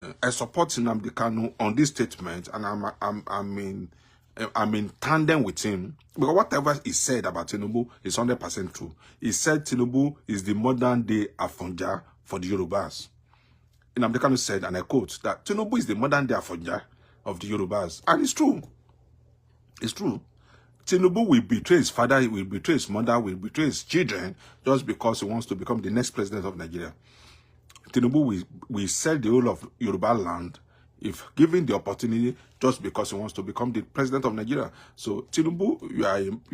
I support Nnamdi Kanu on this statement, and I'm in tandem with him, because whatever he said about Tinubu is 100% true. He said Tinubu is the modern day Afonja for the Yorubas. Nnamdi Kanu said, and I quote, that Tinubu is the modern day Afonja of the Yorubas. And it's true. It's true. Tinubu will betray his father, he will betray his mother, will betray his children just because he wants to become the next president of Nigeria. Tinubu will sell the whole of Yoruba land if given the opportunity, just because he wants to become the president of Nigeria. So Tinubu, you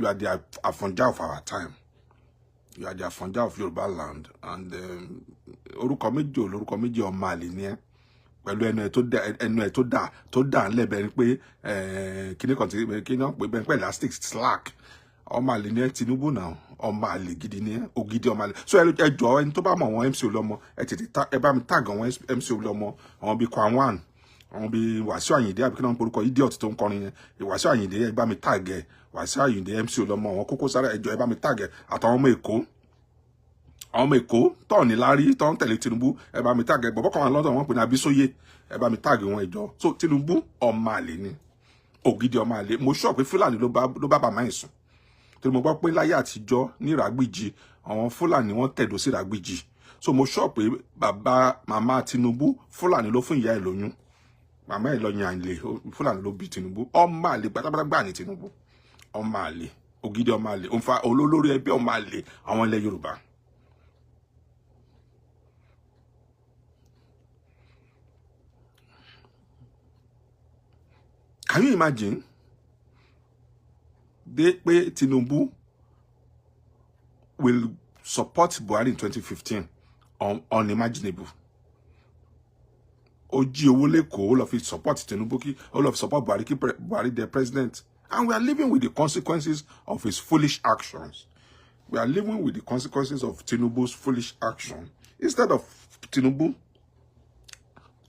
are the Afonja of our time. You are the Afonja of Yoruba land. And orúkọ méjì ọmọ àlè ni ẹ́. Pẹ̀lú ẹnu ẹ̀ tó dà ńlẹ̀ bẹ́ẹ̀ pé kíní pé elastic slack. Ọmọ àlè ni ẹ́ Tinubu náà. Ọmọ àlè gidi ni ẹ́, ògidì ọmọ àlè. So ẹ jọ̀ọ́ ẹni tó bá mọ̀ wọ́n MC Olúọmọ, ẹ bá mi tag àwọn MC Olúọmọ, àwọn bíi Kwan, àwọn bíi Wàsíù Àyìndé àbí kí náà ń porúkọ idiot tó ń kọrin yẹn. Wàsíù Àyìndé ẹ bá mi tag ẹ, Wàsíù Àyìndé MC Olúọmọ, àwọn Kókó Zaria ẹ jọ̀ọ́ ẹ bá mi tag ẹ, àtàwọn ọmọ Èkó. Àwọn ọmọ Èkó tó ní lárí tó ń tẹ̀lé Tinubu ẹ bá mi tag ẹ, bọ̀bọ̀ kan wà lọ́dọ̀ wọn pè ní Abísóyè ẹ bá mi tag wọn ẹ jọ̀ọ́. So Tinubu ọmọ àlè ni, ògidì ọmọ àlè. Mo sọ pé Fúlàní ló bá bàmá ẹ̀ sùn. Torí mo gbọ́ pé láyé àtijọ́ ní Ìràgbìjì àwọn Fúlàní wọ́n tẹ̀dó sí Ìràgbìjì. So mo sọ pé màmá Tinubu Fúlàní ló fún ìyá ẹ̀ lóyún. Màmá ẹ̀ lọ yan àlè, Fúlàní ló bí Tinubu. Ọmọ àlè gbàgbà ní Tinubu. Ọmọ àlè, ògidì ọmọ àlè, òǹfà olólórí ẹbí ọmọ àlè àwọn ilẹ̀ Yorùbá. Can you imagine? Tinubu will support Buhari in 2015. Unimaginable. Oji Owoleko, all of it support Tinubu, all of support Buhari, the president. And we are living with the consequences of his foolish actions. We are living with the consequences of Tinubu's foolish action. Instead of Tinubu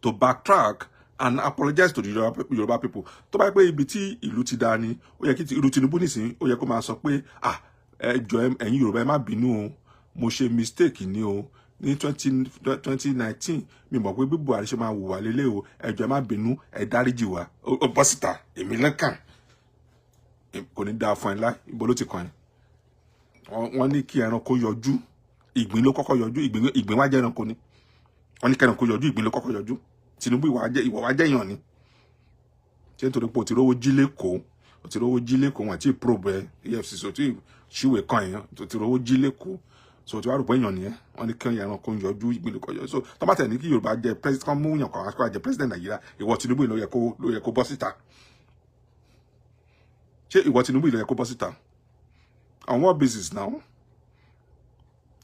to backtrack and apologize to the Yoruba people. To bá pé ibi tí ìlú ti dá ni, ó yẹ kí ìlú Tinubu nísìn, ó yẹ kó máa sọ pé ẹ jọ̀ọ́ ẹ̀yin Yorùbá ẹ má bínú o, mo ṣe mistake ni o. Ní 2019 mi mọ̀ pé bí Buhari ṣe máa hùwà lélẹ̀ o, ẹ jọ̀ọ́ ẹ má bínú, ẹ dáríjì wá. Ó bọ́ síta, èmi lẹ́kàn. Kò ní dáa fún ẹ lá, ibo ló ti kàn ẹ́. Wọ́n ní kí ẹranko yọjú, ìgbín ló kọ́kọ́ yọjú, ìgbín wá jẹ́ ẹranko ni. Wọ́n ní kí ẹranko yọjú, ìgbín ló kọ́kọ́ yọjú. Tinubu ìwọ wá jẹ́ èèyàn ni. Ṣé nítorí pé o ti rówó jí lÉkòó, o ti rówó jí lÉkòó, wọn àti probe EFCC, o ti ṣíwèé kan èèyàn, o ti rówó jí lÉkòó. So ti wá rò pé èèyàn nìyẹn, wọ́n ní kí ẹranko yọjú, ìgbín ló kọ́kọ́ yọjú. So tó bá tẹ̀ ní kí Yorùbá jẹ president, kan mú yàn kan wá jẹ president Nàìjíríà, ìwọ Tinubu ló yẹ kó bọ́ síta. Ṣé ìwọ Tinubu ló yẹ kó bọ́ síta? On what basis now?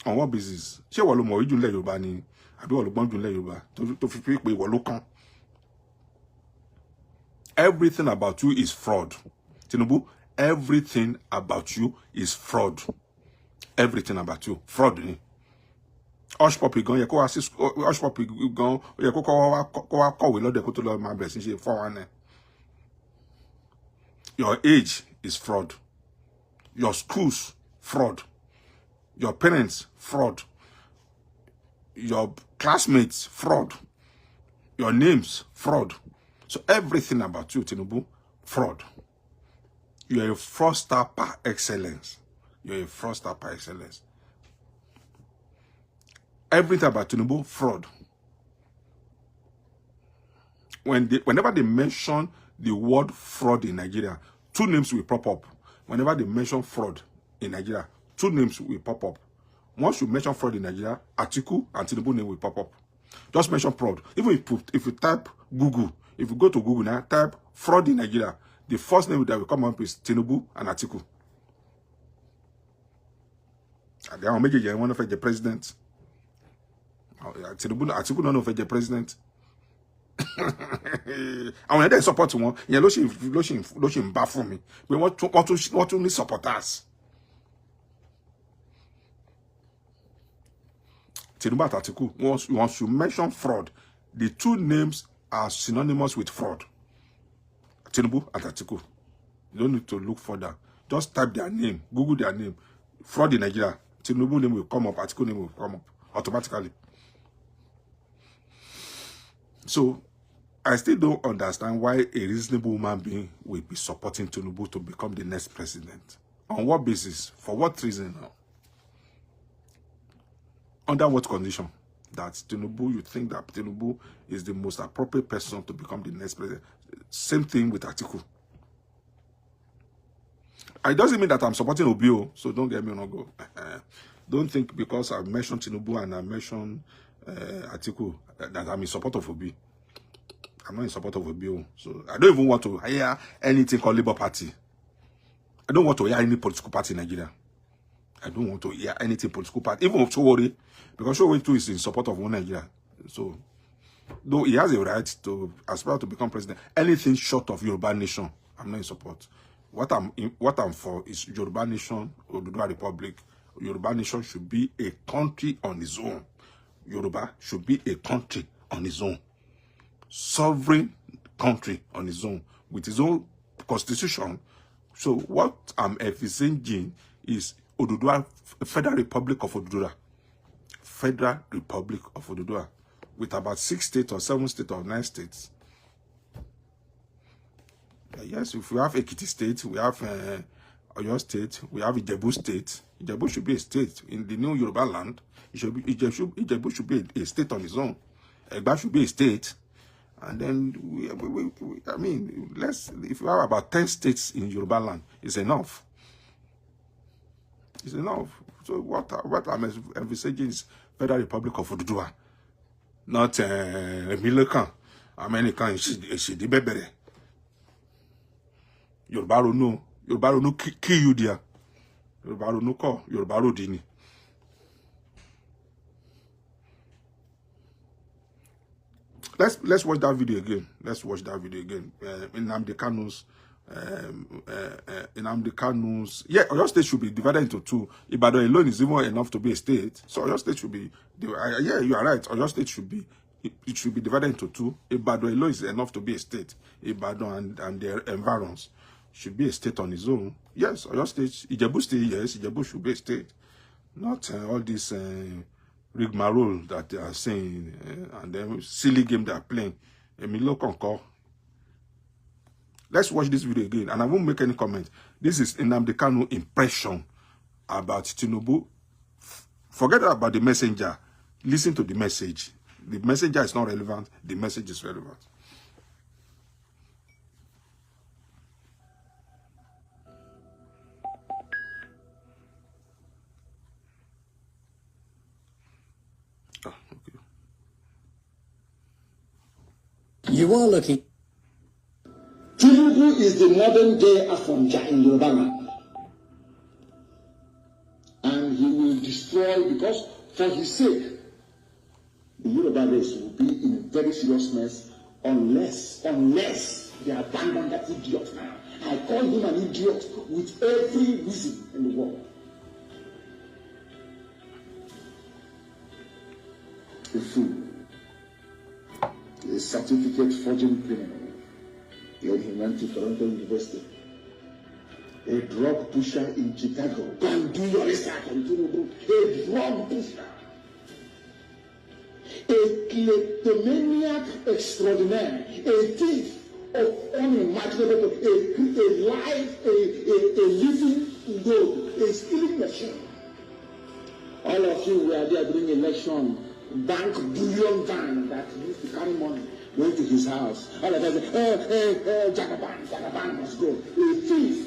On what basis? Ṣé ìwọ ló mọ̀ orí jù nílẹ̀ Yorùbá ni? Àbí ìwọ ló gbọ́n jù nílẹ̀ Yorùbá tó fi pé ìwọ ló kàn? Everything about you is fraud. Tinubu, everything about you is fraud. Everything about you, fraud ni. Hush puppy gan yẹ kó wá sí hush puppy gan yẹ kó wá kọ̀wé lọ́dẹ̀ kó tó lọ máa bẹ̀rẹ̀ sí ṣe 419. Your age is fraud. Your schools, fraud. Your parents, fraud. Your classmates, fraud. Your names, fraud. So everything about you, Tinubu, fraud. You are a fraudster par excellence. You are a fraudster par excellence. Everything about Tinubu, fraud. Whenever they mention the word fraud in Nigeria, two names will pop up. Whenever they mention fraud in Nigeria, two names will pop up. Once you mention fraud in Nigeria, Atiku and Tinubu name will pop up. Just mention fraud. Even if you type Google, if you go to Google now, type fraud in Nigeria, the first name that will come up is Tinubu and Atiku. And they are making one of the president. Tinubu, Atiku none of the president. And when they support one, yeah, losing bad for me. We want to support us. Tinubu and Atiku, once you mention fraud, the two names are synonymous with fraud. Tinubu and Atiku. You don't need to look further. Just type their name, Google their name. Fraud in Nigeria. Tinubu name will come up, Atiku name will come up automatically. So I still don't understand why a reasonable human being will be supporting Tinubu to become the next president. On what basis? For what reason now? Under what condition? That Tinubu, you think that Tinubu is the most appropriate person to become the next president. Same thing with Atiku. It doesn't mean that I'm supporting Obio, so don't get me wrong. Go. Don't think because I mentioned Tinubu and I mentioned Atiku that I'm in support of Obi. I'm not in support of Obio. So I don't even want to hear anything called Labour Party. I don't want to hear any political party in Nigeria. I don't want to hear anything political party, even of Showore, because Showore too is in support of one Nigeria. So, though he has a right to aspire to become president, anything short of Yoruba nation, I'm not in support. What I'm for is Yoruba nation, Oduduwa Republic. Yoruba nation should be a country on its own. Yoruba should be a country on its own. Sovereign country on its own, with its own constitution. So what I'm envisaging is Oduduwa, Federal Republic of Oduduwa. Federal Republic of Oduduwa. With about 6 states or 7 states or 9 states. Yes, if we have Ekiti State, we have Oyo State, we have Ijebu State. Ijebu should be a state. In the new Yoruba land, Ijebu should be a state on its own. Egba should be a state. And then, I mean, if you have about 10 states in Yoruba land, it's enough. It's enough. So what I'm envisaging is Federal Republic of Oduduwa. Not Emilekan, American, Shidibebere. Yoruba no kill you there. Yoruba no call, Yoruba dini. Let's watch that video again. Let's watch that video again. Nnamdi Kanu's. Yeah, Oyo State should be divided into 2. Ibadan alone is even enough to be a state. So Oyo State should be. Yeah, you are right. Oyo State should be. It should be divided into 2. Ibadan alone is enough to be a state. Ibadan and their environs should be a state on its own. Yes, Oyo State. Ijebu State. Yes, Ijebu should be a state. Not all this. Rigmarole that they are saying and then silly game they are playing. Emilio Concord. Let's watch this video again and I won't make any comment. This is Nnamdi Kanu impression about Tinubu. Forget about the messenger. Listen to the message. The messenger is not relevant. The message is relevant. You are looking. Tinubu is the modern day Afonja in Yoruba land. And he will destroy, because for his sake, the Yoruba race will be in a very serious mess unless they abandon that idiot now. I call him an idiot with every reason in the world. A fool. A certificate forging criminal. Then he went to Toronto University. A drug pusher in Chicago. Go and do your research on Tinubu. A drug pusher. A kleptomaniac extraordinaire. A thief of unimaginable. A living load. A stealing machine. All of you were there during election. Bank bullion van that used to carry money went to his house. All of us said, Jagaban must go. A thief.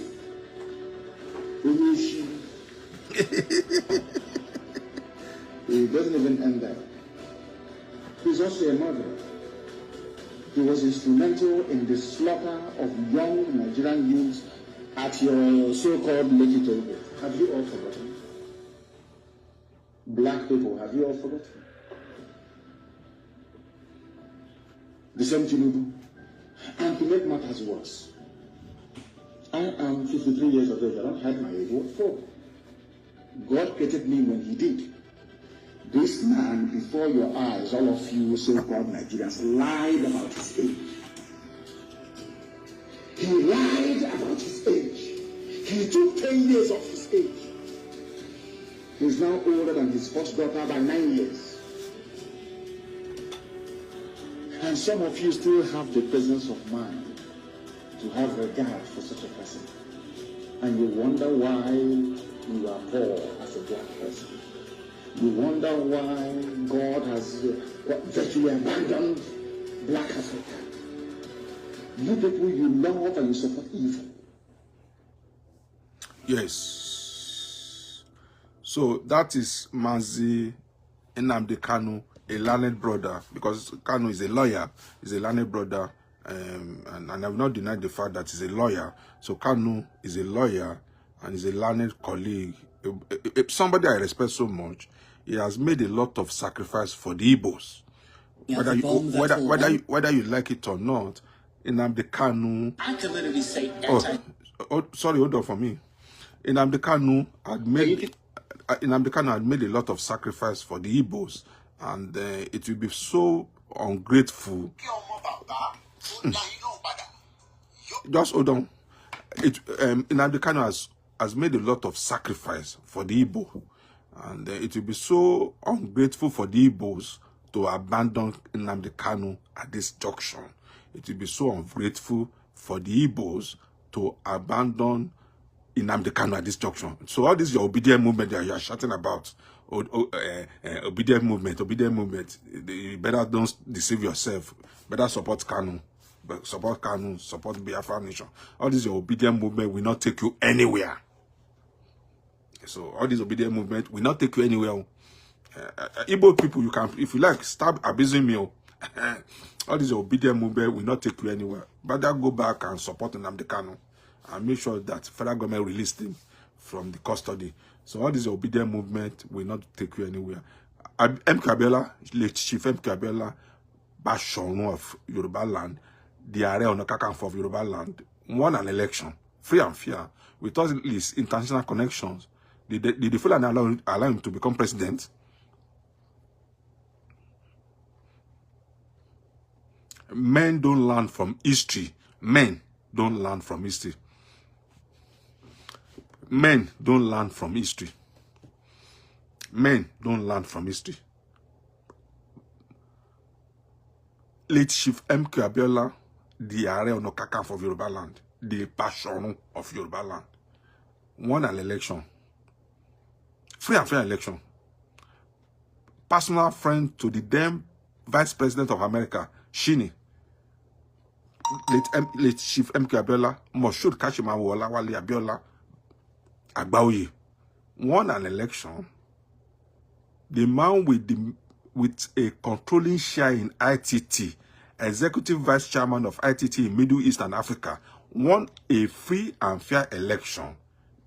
He doesn't even end there. He's also a murderer. He was instrumental in the slaughter of young Nigerian youths at your so-called Lekki Tollgate. Have you all forgotten? Black people, have you all forgotten? The same Tinubu. And to make matters worse, I am 53 years of age. I don't have my age. What for? God created me when he did. This man, before your eyes, all of you so-called Nigerians, lied about his age. He lied about his age. He took 10 years off his age. He's now older than his first daughter by 9 years. And And some of you still have the presence of mind to have regard for such a person. And you wonder why you are poor as a black person. You wonder why God has virtually abandoned black Africa. You people, you love and you support evil. Yes. So that is Mazi Nnamdi Kanu, a learned brother, because Kanu is a lawyer, he's a learned brother, and I will not deny the fact that he's a lawyer. So Kanu is a lawyer and is a learned colleague, somebody I respect so much. He has made a lot of sacrifice for the Igbos. Whether you like it or not, Nnamdi Kanu. I can literally say Sorry, hold on for me. Nnamdi Kanu had made a lot of sacrifice for the Igbos, and it will be so ungrateful. Just hold on. Nnamdi Kanu has made a lot of sacrifice for the Igbo, and it will be so ungrateful for the Igbos to abandon Nnamdi Kanu at this junction. It will be so ungrateful for the Igbos to abandon Nnamdi Kanu at this junction. So all this your obedient movement that you are shouting about, obedient movement, you better don't deceive yourself. Better support Kanu. Support Kanu, support Biafra Nation. All this your obedient movement will not take you anywhere. So all this obedient movement will not take you anywhere. Igbo people, you can, if you like, stop abusing me. All this obedient movement will not take you anywhere. Better go back and support Nnamdi Kanu and make sure that federal government released him from the custody. So all this obedient movement will not take you anywhere. MK Abiola, late Chief MK Abiola, Bashorun of Yoruba land, the Ààrẹ Ọ̀nà Kakanfò of Yoruba land, won an election, free and fair, with all his international connections. Did the Fulani allow him to become president? Men don't learn from history. Men don't learn from history. Men don't learn from history. Men don't learn from history. Late Chief MK Abiola, the Ààrẹ Ọ̀nà Kakanfò of Yoruba land, the Bashorun of Yoruba land, won an election. Free and fair election. Personal friend to the then Vice President of America, Shini. Late Chief MK Abiola, Moshood Kashimawo Olawale Abiola Agbaoye, won an election. The man with a controlling share in ITT, Executive Vice Chairman of ITT in Middle East and Africa, won a free and fair election.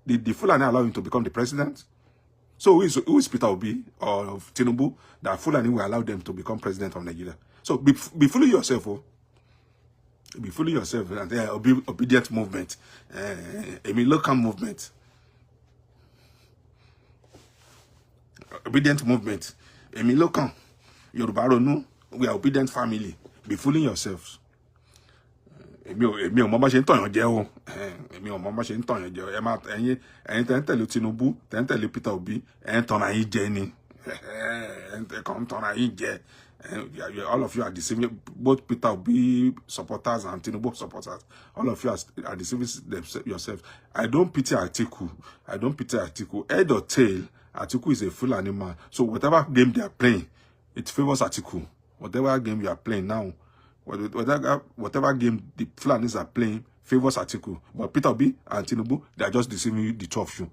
Did the Fulani allow him to become the president? So who is Peter Obi or Tinubu that Fulani will allow them to become president of Nigeria? So be fooling yourself, oh. Be fooling yourself. And obedient movement, a local movement, obedient movement, a local Yoruba Ronu, we are obedient family. Be fooling yourselves. Èmi ò mọ̀ bá ṣe ń tọ̀yàn jẹ o. Èmi ò mọ̀ bá ṣe ń tọ̀yàn jẹ o. Ẹ̀yin tẹ́ ń tẹ̀lé Tinubu, tẹ́ ń tẹ̀lé Peter Obi, ẹ̀ ń tọ̀nà yín jẹ ni. Ẹ̀ ń tọ̀nà yín jẹ. All of you are deceiving, both Peter Obi supporters and Tinubu supporters. All of you are deceiving yourselves. I don't pity Atiku. I don't pity Atiku. Head or tail, Atiku is a full animal. So whatever game they are playing, it favors Atiku. Whatever game you are playing now, whatever game the Fulanis are playing favors Atiku. But Peter Obi and Tinubu, they are just deceiving you, the two of you.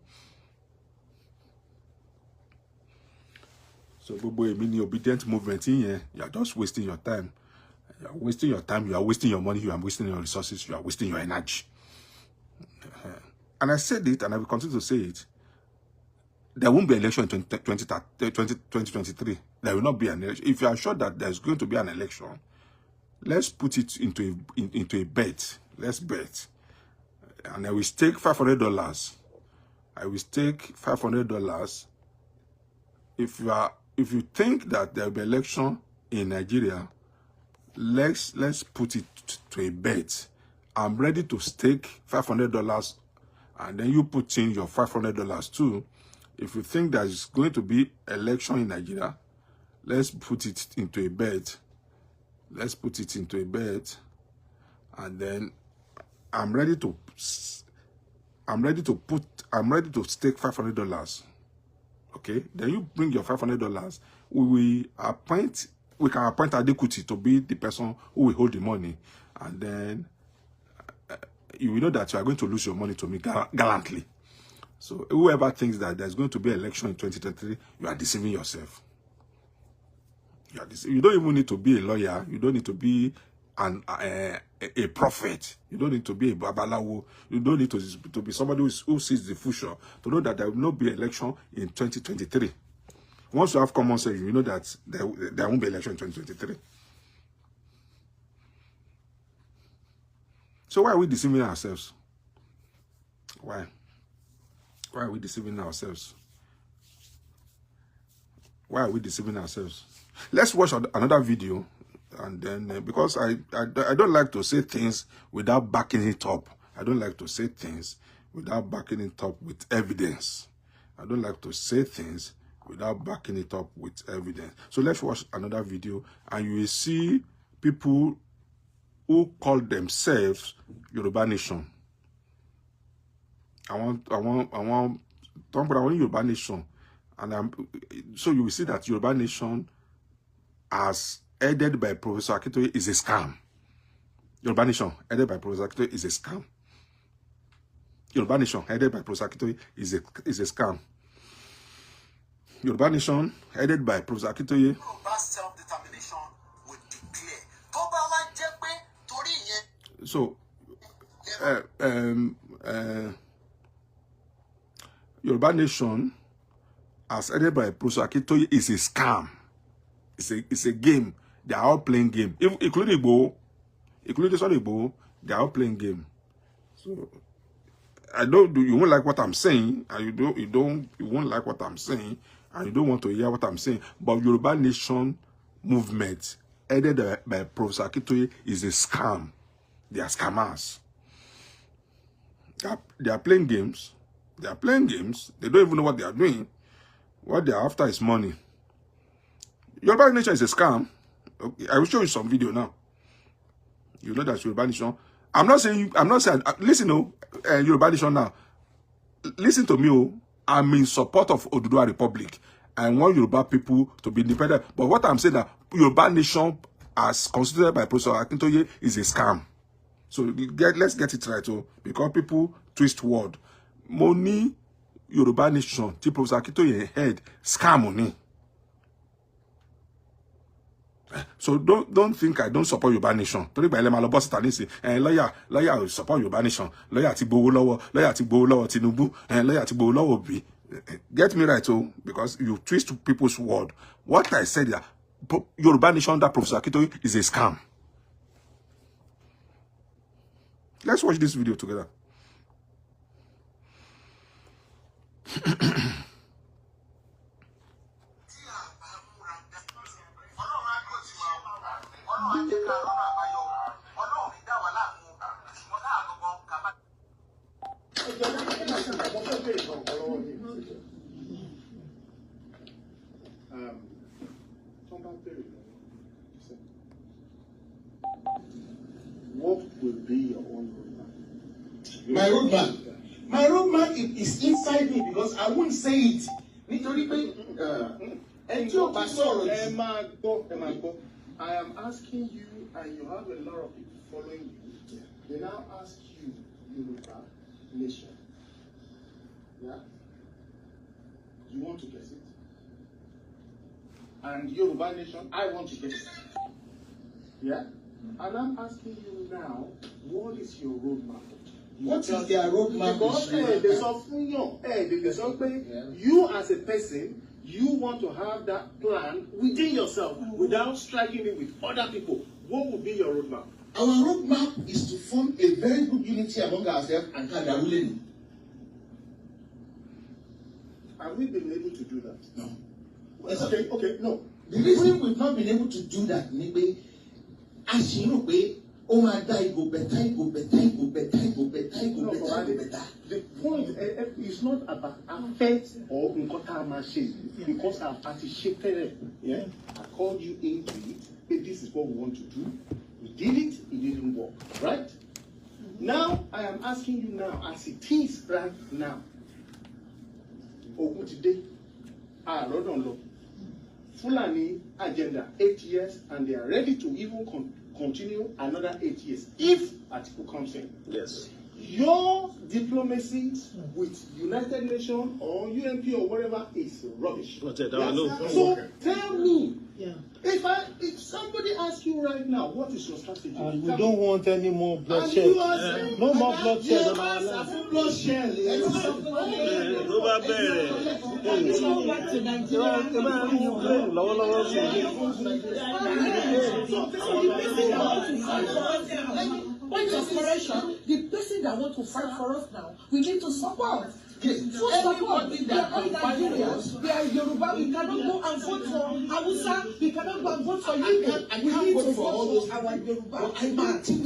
So, Bobo, mini obedient movement in here, you are just wasting your time. You are wasting your time, you are wasting your money, you are wasting your resources, you are wasting your energy. And I said it, and I will continue to say it. There won't be an election in 2023. There will not be an election. If you are sure that there's going to be an election, let's put it into a bet. Let's bet. And I will stake $500. I will stake $500. If you think that there will be election in Nigeria, let's put it to a bet. I'm ready to stake $500, and then you put in your $500 too. If you think there's going to be election in Nigeria, let's put it into a bet. Let's put it into a bet. And then I'm ready to stake $500. Okay? Then you bring your $500. We can appoint Adekuti to be the person who will hold the money. And then you will know that you are going to lose your money to me gallantly. So whoever thinks that there's going to be an election in 2023, you are deceiving yourself. You don't even need to be a lawyer. You don't need to be a prophet. You don't need to be a babalawo. You don't need to be somebody who sees the future to know that there will not be election in 2023. Once you have common sense, you know that there won't be election in 2023. So why are we deceiving ourselves? Why? Why are we deceiving ourselves? Why are we deceiving ourselves? Let's watch another video, and then because I don't like to say things without backing it up. I don't like to say things without backing it up with evidence. I don't like to say things without backing it up with evidence. So let's watch another video, and you will see people who call themselves Yoruba Nation. I want Yoruba Nation, and so you will see that Yoruba Nation, as headed by Professor Akintoye, is a scam. Yoruba Nation headed by Professor Akintoye is a scam. Yoruba Nation headed by Professor Akintoye is a scam. Yoruba Nation headed by Professor Akintoye. Yoruba self-determination will declare. So, Yoruba Nation, as headed by Professor Akintoye, is a scam. It's a game. They are all playing game, including Igbo, they are all playing game. So you won't like what I'm saying, and you won't like what I'm saying, and you don't want to hear what I'm saying. But Yoruba Nation movement, headed by Professor Akintoye, is a scam. They are scammers. They are playing games. They are playing games. They don't even know what they are doing. What they are after is money. Yoruba Nation is a scam. Okay, I will show you some video now. You know that Yoruba Nation. I'm not saying. Listen, Yoruba Nation now. Listen to me. I'm in support of Oduduwa Republic. I want Yoruba people to be independent. But what I'm saying that Yoruba Nation, as considered by Professor Akintoye, is a scam. So let's get it right, because people twist word. Money, Yoruba Nation, tí Professor Akintoye head, scam money. So don't think I don't support Yoruba Nation. Torí ba ile ma lọ boss ta nisi. Lawyer support Yoruba Nation. Lawyer ti gbowó lọ́wọ́ Tinubu. Lawyer ti gbowó lọ́wọ́ Obi. Get me right, because you twist people's word. What I said that Yoruba Nation under Professor Akintoye is a scam. Let's watch this video together. What will be your own roadmap? My roadmap. My roadmap is inside me because I won't say it. Nítorí pé ẹni ó bá sọ̀rọ̀ Ẹ I am asking you, and you have a lot of people following you. They now ask you, Yoruba Nation. Yeah? You want to guess it? And Yoruba Nation, I want to guess it. Yeah? And I'm asking you now, what is your roadmap? What is their roadmap? Because you as a person, you want to have that plan within yourself without striking it with other people. What would be your roadmap? Our roadmap is to form a very good unity among ourselves and Kadaruleni. Have we been able to do that? No. Okay, no. The reason we've not been able to do that, maybe, as you know, oh my God, go better. The point is not about affect or machine because I've participated. Yeah, I called you into it, this is what we want to do. We did it didn't work, right? Now, I am asking you now, as it is right now, Ogun today, Lord, Fulani agenda, 8 years, and they are ready to even continue another 8 years, if article comes in. Yes. Your diplomacy with United Nations or UNP or whatever is rubbish. So tell me, if somebody asks you right now, what is your strategy? And we don't want any more bloodshed. No more bloodshed on our land. Point of correction, the person that wants to fight for us now, we need to support. Yes. So support. We are all Nigerians. We are Yoruba. We cannot go and vote for Hausa. We cannot go and vote for Igbo. We need to vote for our Yoruba. We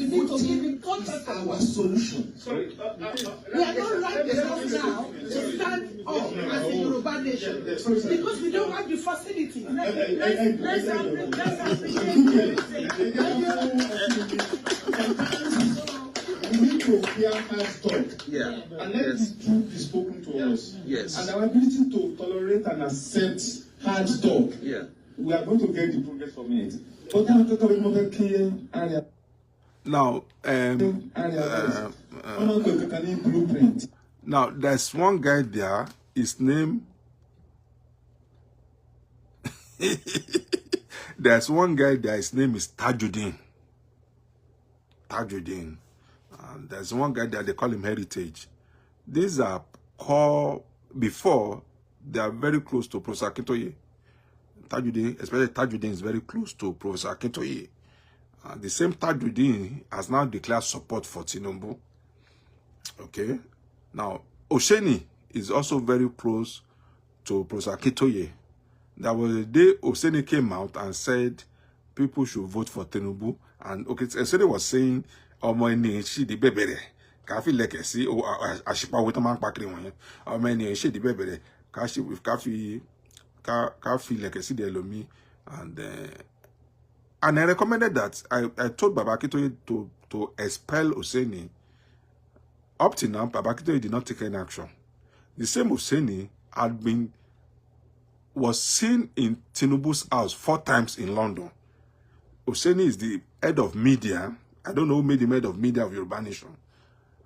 need to give importance to our solution. Sorry. We are not right enough now to stand up as a Yoruba nation because we don't have the facility. We need to hear us talk. Yeah. And let the truth be spoken to us. Yes. And our ability to tolerate and accept hard talk. Yeah. We are going to get the progress from it. But Now, blueprint. now there's one guy there. His name. There's one guy there. His name is Tajuddin. Tajuddin. And there's one guy there. They call him Heritage. These are called before. They are very close to Professor Akintoye. Tajuddin, especially Tajuddin, is very close to Professor Akintoye. The same Tajuddin has now declared support for Tinubu. Okay. Now, Osheni is also very close to Professor Akintoye. There was a day Osheni came out and said people should vote for Tinubu. And okay, Osheni was saying, "Omo eni shi di bebere, kafi lekesi o ashipa wo to man pakiri won. Omo eni shi di bebere, kafi lekesi de lomi." And I recommended that I told Baba Akintoye to expel Osheni. Up to now, Baba Akintoye did not take any action. The same Osheni was seen in Tinubu's house 4 times in London. Osheni is the head of media. I don't know who made him head of media of Yoruba Nation.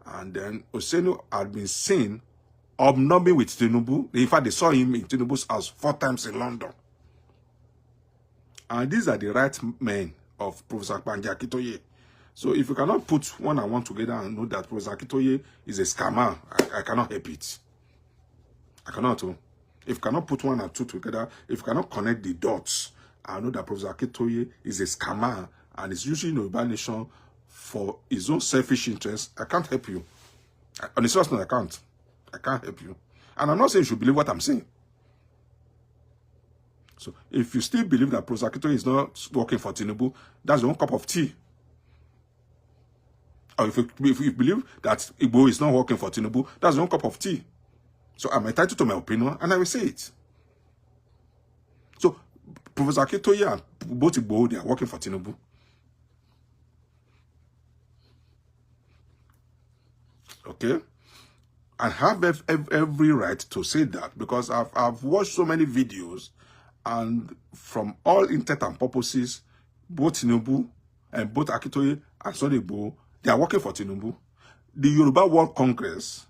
And then Osheni had been seen hobnobbing with Tinubu. In fact, they saw him in Tinubu's house 4 times in London. And these are the right men of Professor Akintoye. So if you cannot put one and one together and know that Professor Akintoye is a scammer, I cannot help it. I cannot. If you cannot put 1 and 2 together, if you cannot connect the dots, I know that Professor Akintoye is a scammer and is using Yoruba Nation for his own selfish interests. I can't help you. On a serious note, I can't. I can't help you. And I'm not saying you should believe what I'm saying. So if you still believe that Professor Akintoye is not working for Tinubu, that's your own cup of tea. Or if you believe that Igbo is not working for Tinubu, that's your own cup of tea. So I'm entitled to my opinion, and I will say it. So Professor Akintoye and both Igbo, they are working for Tinubu. Okay? I have every right to say that because I've watched so many videos, and from all intent and purposes, both Tinubu and both Akintoye and Sunday Igbo, they are working for Tinubu. The Yoruba World Congress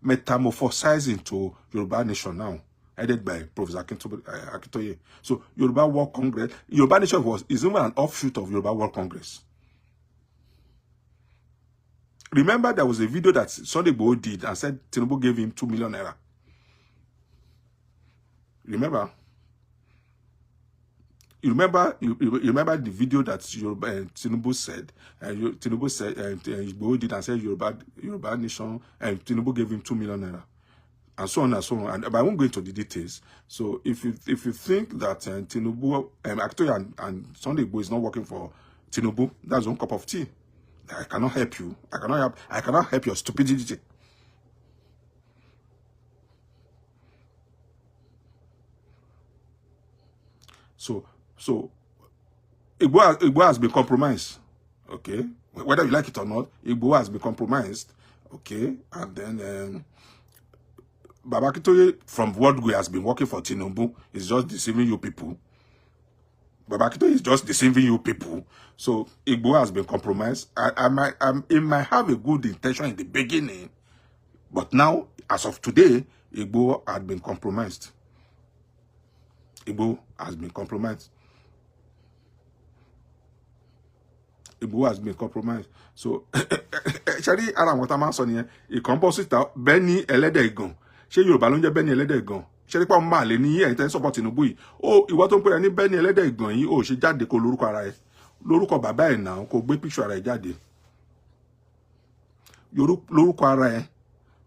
metamorphosized into Yoruba Nation now, headed by Professor Akintoye. So Yoruba World Congress, Yoruba Nation is even an offshoot of Yoruba World Congress. Remember, there was a video that Sunday Igbo did and said Tinubu gave him 2 million naira. Remember? You remember the video that Tinubu said, Igbo did and said Yoruba Nation, and Tinubu gave him 2 million naira, and so on and so on. But I won't go into the details. So if you think that Tinubu, Akintoye and Sunday Igbo is not working for Tinubu, that's one cup of tea. I cannot help you. I cannot help your stupidity. So Igbo has been compromised. Okay, whether you like it or not, Igbo has been compromised. Okay, and then Baba Akintoye from what we has been working for Tinubu is just deceiving you people. Baba Akintoye is just deceiving you people. So Igbo has been compromised. It might have a good intention in the beginning, but now, as of today, Igbo had been compromised. Igbo has been compromised. Igbo has been compromised. So, Shari Aramwataman Sonia, a compositor, Benny Eledegon. She Yoruba ló ń jẹ́ Benny Eledegon. Shari pa ma le ni e ten support Tinubu yi. O ìwọ tó ń pè ní Benny Eledegon yìí o ṣe jáde kó lórúkọ ara ẹ̀. Lórúkọ bàbá ẹ̀ náà kó gbé picture ara ẹ̀ jáde. Lórúkọ ara ẹ̀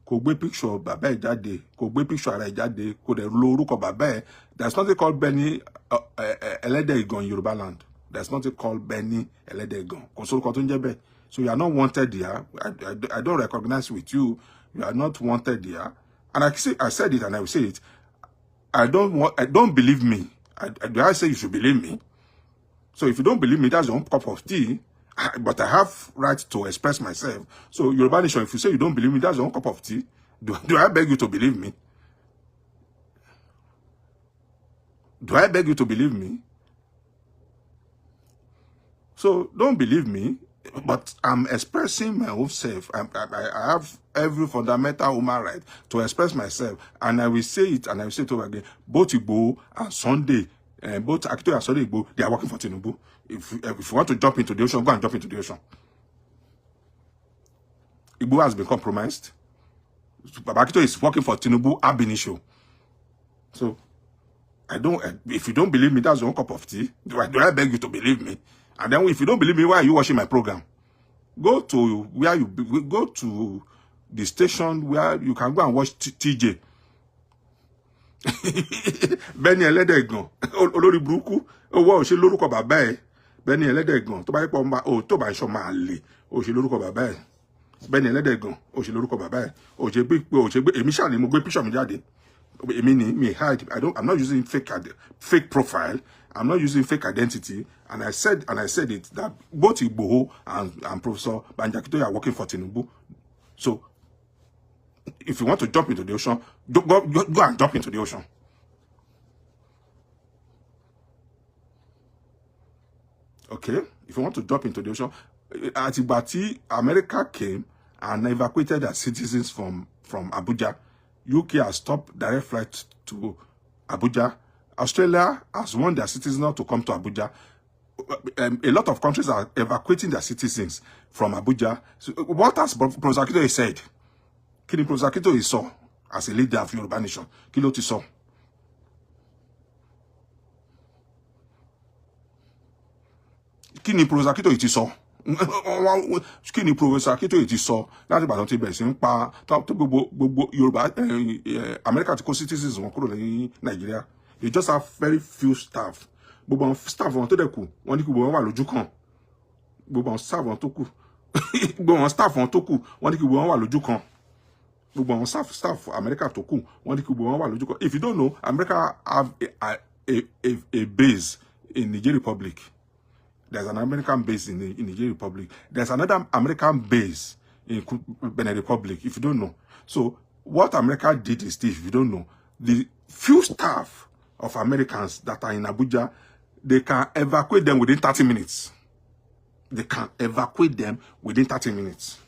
kó gbé picture bàbá ẹ̀ jáde, kó gbé picture ara ẹ̀ jáde, kó dẹ̀ lórúkọ bàbá ẹ̀. There's nothing called Benny Eledegon in Yoruba land. There's nothing called Benny Eledegon. So you are not wanted here. I don't recognize with you. You are not wanted here. And I said it and I will say it. I don't believe me. I say you should believe me. So if you don't believe me, that's your own cup of tea. But I have right to express myself. So Yoruba Nation, if you say you don't believe me, that's your own cup of tea. Do I beg you to believe me? Do I beg you to believe me? So don't believe me, but I'm expressing my own self. I have every fundamental human right to express myself, and I will say it, and I will say it over again. Both Igbo and Sunday, both Akintoye and Sunday Igbo, they are working for Tinubu. If you want to jump into the ocean, go and jump into the ocean. Igbo has been compromised. Baba Akintoye is working for Tinubu ab initio. So if you don't believe me, that's your own cup of tea. Do I beg you to believe me? And then if you don't believe me, why are you watching my program? Go to where you go to the station where you can go and watch TJ. Benny Eledegon. Olórí burúkú. Owo o ṣe lórúkọ bàbá ẹ̀. Benny Eledegon. Tó bá yẹ pé tó bá ṣọ máa lè. O ṣe lórúkọ bàbá ẹ̀. Benny Eledegon. O ṣe lórúkọ bàbá ẹ̀. O ṣe gbé èmi ṣá ni mo gbé picture mi jáde. Èmi ni me hide. I'm not using fake profile. I'm not using fake identity, and I said it that both Igbo and Professor Banji Akintoye are working for Tinubu. So, if you want to jump into the ocean, go and jump into the ocean. Okay, if you want to jump into the ocean, Atibati, America came and evacuated their citizens from Abuja. UK has stopped direct flights to Abuja. Australia has warned their citizens not to come to Abuja. A lot of countries are evacuating their citizens from Abuja. So what has Professor Akintoye said? Kí ni Professor Akintoye sọ as a leader of Yoruba Nation? Kí ló ti sọ? Kí ni Professor Akintoye ti sọ? Kí ni Professor Akintoye ti sọ? Láti ìgbà tó ti bẹ̀rẹ̀ sí ń pa tó gbogbo Yorùbá America ti kó citizens wọn kúrò ní Nigeria. They just have very few staff. Gbogbo staff wọn tó dẹ̀ kù, wọ́n ní kí gbogbo wọn wà lójú kan. Gbogbo staff wọn tó kù. Gbogbo staff wọn tó kù, wọ́n ní kí gbogbo wọn wà lójú kan. Gbogbo staff America tó kù, wọ́n ní kí gbogbo wọn wà lójú kan. If you don't know, America have a base in Niger Republic. There's an American base in Niger Republic. There's another American base in Benin Republic, if you don't know. So what America did is this, if you don't know, the few staff of Americans that are in Abuja, they can evacuate them within 30 minutes. They can evacuate them within 30 minutes.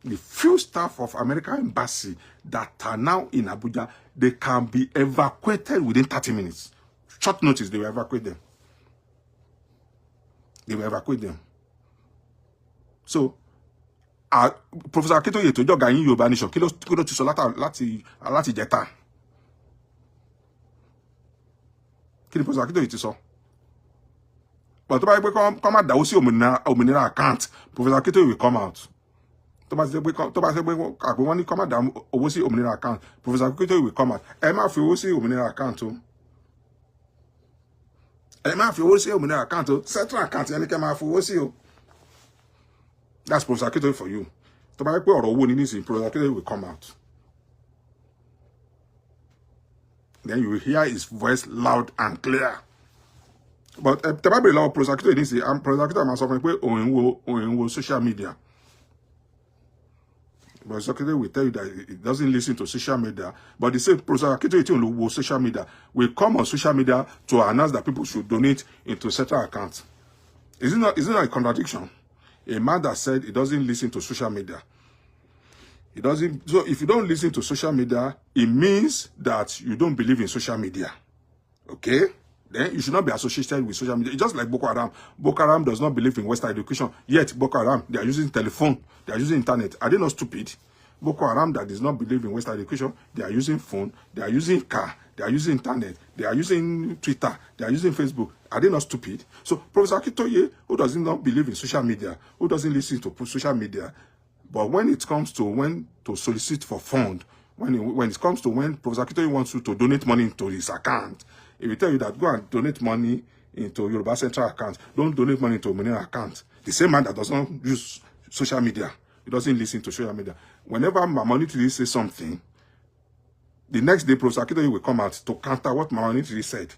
The few staff of American embassy that are now in Abuja, they can be evacuated within 30 minutes. Short notice, they will evacuate them. They will evacuate them. So, Professor Akintoye to joga yin Yoruba Nation, kí ló ti sọ láti jẹta. Kí ni Professor Akintoye ti sọ? But tó bá yẹ pé kó má dáwó sí òmìnira account, Professor Akintoye will come out. Tó bá ṣe pé àpò wọn ní kó má dá owó sí òmìnira account, Professor Akintoye will come out. Ẹ má fi owó sí òmìnira account o. Ẹ má fi owó sí òmìnira account o. Central account yẹn ni kẹ́ máa fi owó sí o. That's Professor Akintoye for you. Tó bá yẹ pé ọ̀rọ̀ owó ni nísìnyí, Professor Akintoye will come out. Then you will hear his voice loud and clear. But tẹ́bá law prosecutor ní sí, prosecutor máa sọ fún mi pé òun wo social media. Prosecutor will tell you that it doesn't listen to social media, but the same prosecutor will social media will come on social media to announce that people should donate into certain accounts. Is it not a contradiction? A man that said he doesn't listen to social media. He doesn't. So if you don't listen to social media, it means that you don't believe in social media. Okay? Then you should not be associated with social media. It's just like Boko Haram. Boko Haram does not believe in Western education. Yet Boko Haram, they are using telephone. They are using internet. Are they not stupid? Boko Haram that does not believe in Western education, they are using phone. They are using car. They are using internet. They are using Twitter. They are using Facebook. Are they not stupid? So Professor Akintoye, who does not believe in social media, who doesn't listen to social media, but when it comes to when to solicit for fund, when it comes to when Professor Akintoye wants you to donate money into his account, he will tell you that go and donate money into Yoruba Central account. Don't donate money into Money account. The same man that does not use social media, he doesn't listen to social media. Whenever Mama Onitiri says something, the next day Professor Akintoye will come out to counter what Mama Onitiri said.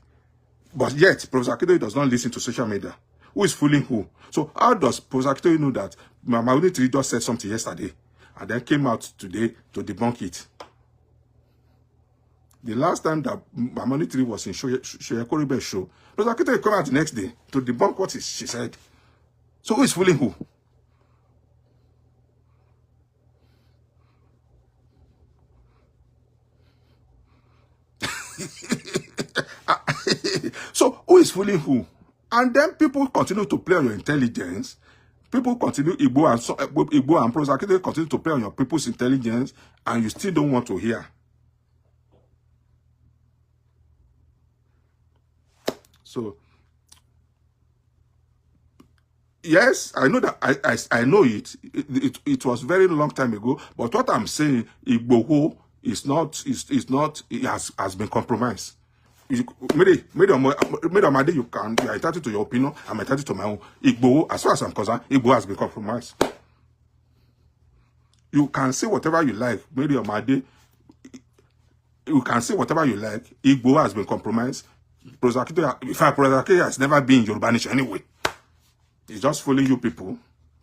But yet, Professor Akintoye does not listen to social media. Who is fooling who? So how does Professor Akintoye know that Mama Onitiri just said something yesterday and then came out today to debunk it? The last time that Mama Onitiri was in Shoyekoribe's show, Professor Akintoye came out the next day to debunk what she said. So who is fooling who? So who is fooling who? And then people continue to play on your intelligence. People continue, Igbo and Professor Akintoye continue to play on your people's intelligence, and you still don't want to hear. So, yes, I know that I know it. It was very long time ago. But what I'm saying, Igbo is not. It has been compromised. You are entitled to your opinion. I'm entitled to my own. Igbo, as far as I'm concerned, Igbo has been compromised. You can say whatever you like. You can say whatever you like. Igbo has been compromised. Professor Akintoye has never been in Yoruba nation anyway. He's just fooling you people.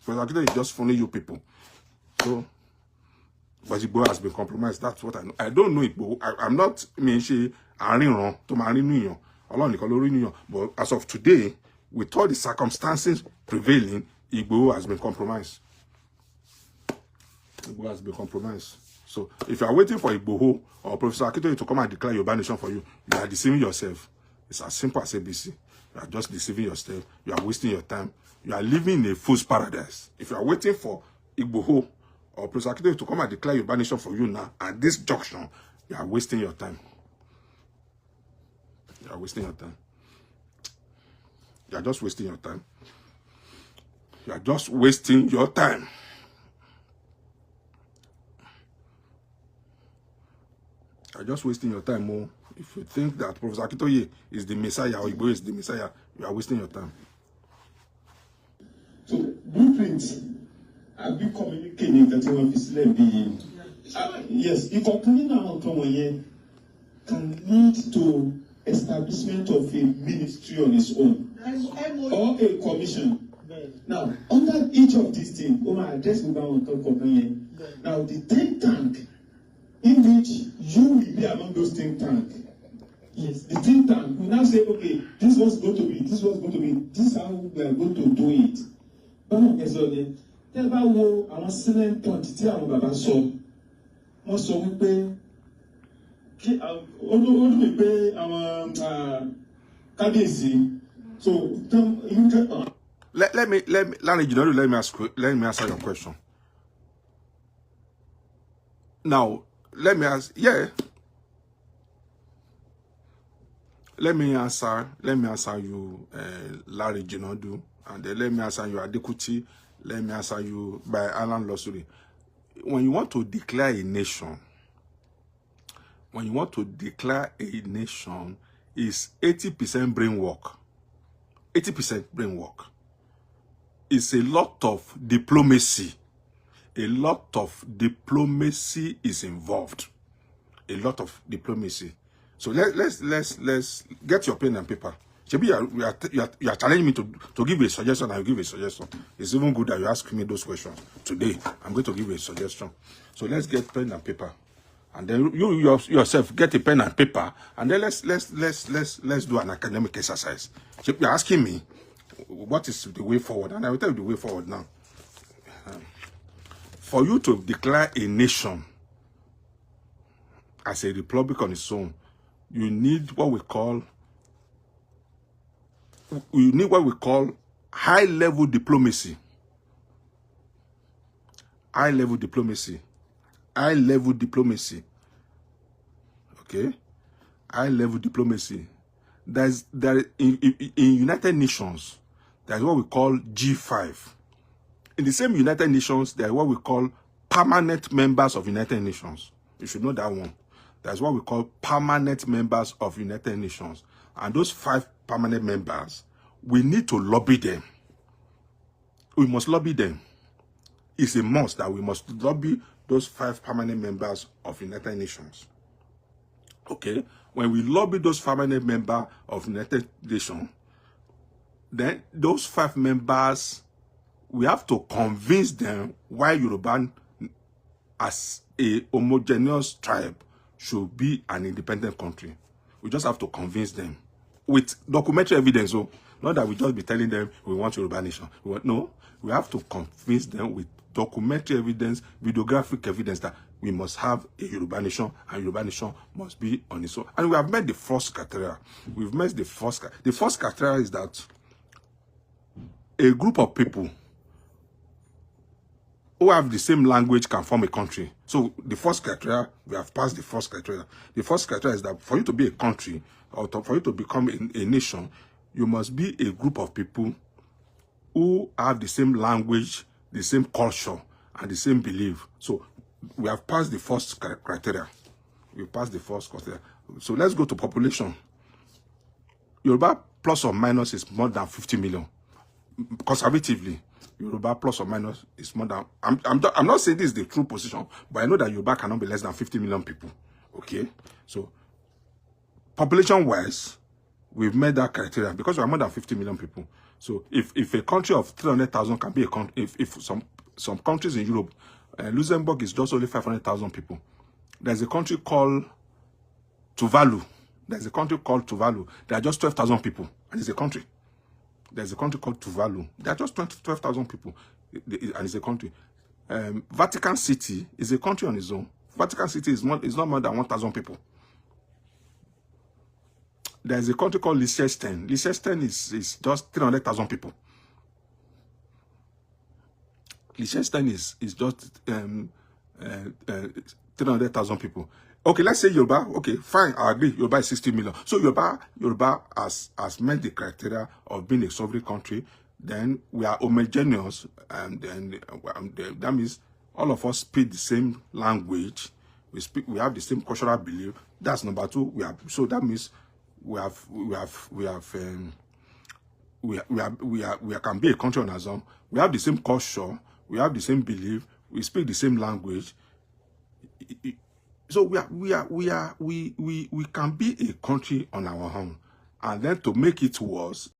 Professor Akintoye is just fooling you people. So, but Igbo has been compromised. That's what I know. I don't know Igbo. I'm not but as of today, with all the circumstances prevailing, Igbo has been compromised. Igbo has been compromised. So if you are waiting for Igbo or Professor Akintoye to come and declare Yoruba nation for you, you are deceiving yourself. It's as simple as ABC. You are just deceiving yourself. You are wasting your time. You are living in a fool's paradise. If you are waiting for Igbo or Professor Akintoye to come and declare Yoruba nation for you now, at this junction, you are wasting your time. You are wasting your time. You are just wasting your time. You are just wasting your time. You are just wasting your time more. If you think that Professor Akintoye is the Messiah or Igbo is the Messiah, you are wasting your time. So, blueprints, have you communicated that one of his being? Yes, if a can lead to establishment of a ministry on its own or a commission. Now, under each of these things, now the think tank in which you will be among those think tank. Yes, the think tank will now say, okay, this was going to be, this was going to be, this is how we are going to do it. Tell about our selling quantity of Baba so most of we pay only pay our KBC. So let me answer your question. Now, let me answer you, Larry Jinodu, and then let me answer you, Adekuti. Let me answer you by Alan Losuri. When you want to declare a nation, is 80% brain work. 80% brain work. It's a lot of diplomacy. A lot of diplomacy is involved. A lot of diplomacy. So let's get your pen and paper Maybe you are challenging me to give a suggestion. I'll give a suggestion. It's even good that you ask me those questions today. I'm going to give a suggestion. So let's get pen and paper, and then you yourself get a pen and paper, and then let's do an academic exercise. So you're asking me what is the way forward, and I will tell you the way forward now. For you to declare a nation as a republic on its own, you need what we call high-level diplomacy. High-level diplomacy. High-level diplomacy. Okay? High-level diplomacy. In United Nations, there's what we call G5. In the same United Nations, there are what we call permanent members of United Nations. You should know that one. That's what we call permanent members of United Nations. And those 5 permanent members, we need to lobby them. We must lobby them. It's a must that we must lobby those 5 permanent members of United Nations. Okay? When we lobby those permanent members of United Nations, then those 5 members, we have to convince them why Yoruba, as a homogeneous tribe, should be an independent country. We just have to convince them with documentary evidence. So not that we just be telling them we want Yoruba nation. No, we have to convince them with documentary evidence, videographic evidence that we must have a Yoruba nation, and Yoruba nation must be on its own. And we have met the first criteria. We've met the first. The first criteria is that a group of people who have the same language can form a country. So the first criteria, we have passed the first criteria. The first criteria is that for you to be a country, or for you to become a nation, you must be a group of people who have the same language, the same culture, and the same belief. So we have passed the first criteria. We passed the first criteria. So let's go to population. Yoruba plus or minus is more than 50 million. Conservatively, Yoruba plus or minus is more than... I'm not saying this is the true position, but I know that Yoruba cannot be less than 50 million people. Okay? So, population-wise, we've met that criteria because we are more than 50 million people. So, if a country of 300,000 can be a country... If some countries in Europe, Luxembourg is just only 500,000 people. There's a country called Tuvalu. There's a country called Tuvalu. There are just 12,000 people, and it's a country. There's a country called Tuvalu. There are just 12,000 people, and it's a country. Vatican City is a country on its own. Vatican City is not more than 1,000 people. There's a country called Liechtenstein. Liechtenstein is just 300,000 people. Liechtenstein is just 300,000 people. Okay, let's say Yoruba. Okay, fine, I agree. Yoruba is 60 million. So Yoruba has met the criteria of being a sovereign country. Then we are homogeneous, and then that means all of us speak the same language. We have the same cultural belief. That's number 2. So that means we can be a country on our own. We have the same culture. We have the same belief. We speak the same language. So we can be a country on our own. And then to make it worse,